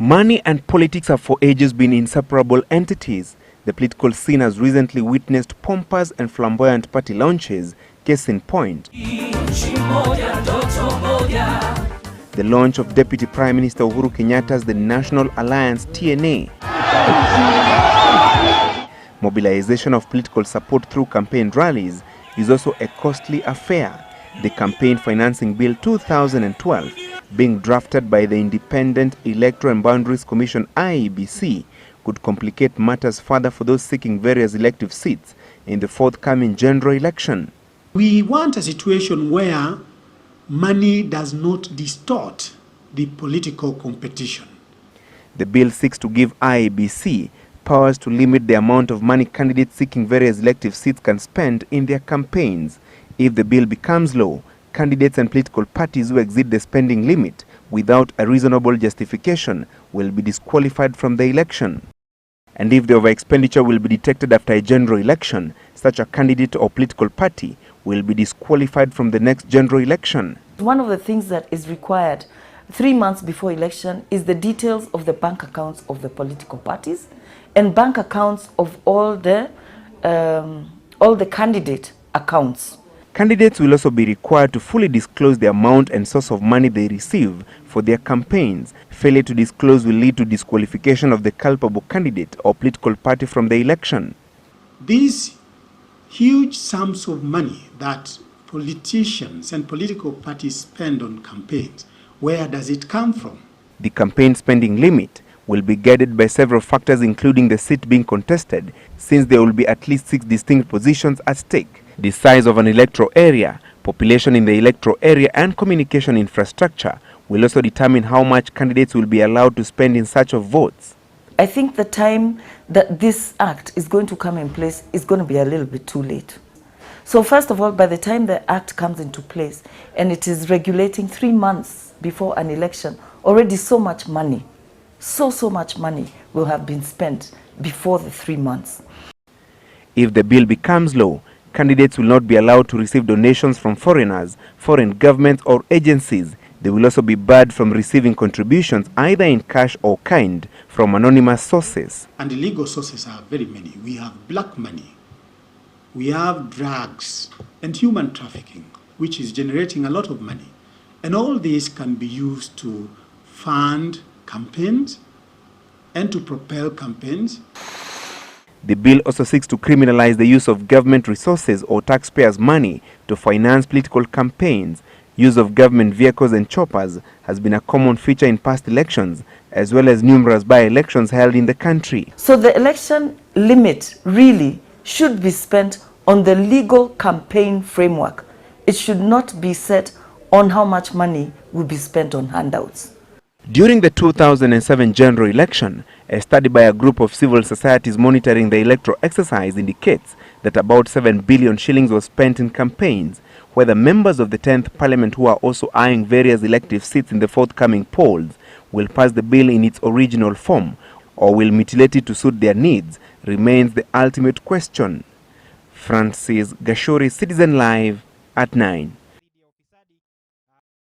Money and politics have for ages been inseparable entities. The political scene has recently witnessed pompous and flamboyant party launches, case in point. The launch of Deputy Prime Minister Uhuru Kenyatta's The National Alliance TNA. Mobilization of political support through campaign rallies is also a costly affair. The Campaign Financing Bill 2012, being drafted by the Independent Electoral and Boundaries Commission IEBC, could complicate matters further for those seeking various elective seats in the forthcoming general election. We want a situation where money does not distort the political competition. The bill seeks to give IEBC powers to limit the amount of money candidates seeking various elective seats can spend in their campaigns. If the bill becomes law, candidates and political parties who exceed the spending limit without a reasonable justification will be disqualified from the election. And if the over-expenditure will be detected after a general election, such a candidate or political party will be disqualified from the next general election. One of the things that is required 3 months before election is the details of the bank accounts of the political parties and bank accounts of all the candidate accounts. Candidates will also be required to fully disclose the amount and source of money they receive for their campaigns. Failure to disclose will lead to disqualification of the culpable candidate or political party from the election. These huge sums of money that politicians and political parties spend on campaigns, where does it come from? The campaign spending limit will be guided by several factors, including the seat being contested, since there will be at least 6 distinct positions at stake. The size of an electoral area, population in the electoral area, and communication infrastructure will also determine how much candidates will be allowed to spend in search of votes. I think the time that this act is going to come in place is going to be a little bit too late. So first of all, by the time the act comes into place and it is regulating 3 months before an election, already so much money will have been spent before the 3 months. If the bill becomes law, candidates will not be allowed to receive donations from foreigners, foreign governments or agencies. They will also be barred from receiving contributions either in cash or kind from anonymous sources. And illegal sources are very many. We have black money, we have drugs and human trafficking, which is generating a lot of money. And all this can be used to fund campaigns and to propel campaigns. The bill also seeks to criminalize the use of government resources or taxpayers' money to finance political campaigns. Use of government vehicles and choppers has been a common feature in past elections, as well as numerous by-elections held in the country. So the election limit really should be spent on the legal campaign framework. It should not be set on how much money will be spent on handouts. During the 2007 general election, a study by a group of civil societies monitoring the electoral exercise indicates that about 7 billion shillings was spent in campaigns. Whether members of the 10th Parliament who are also eyeing various elective seats in the forthcoming polls will pass the bill in its original form or will mutilate it to suit their needs remains the ultimate question. Francis Gachuri, Citizen Live at 9.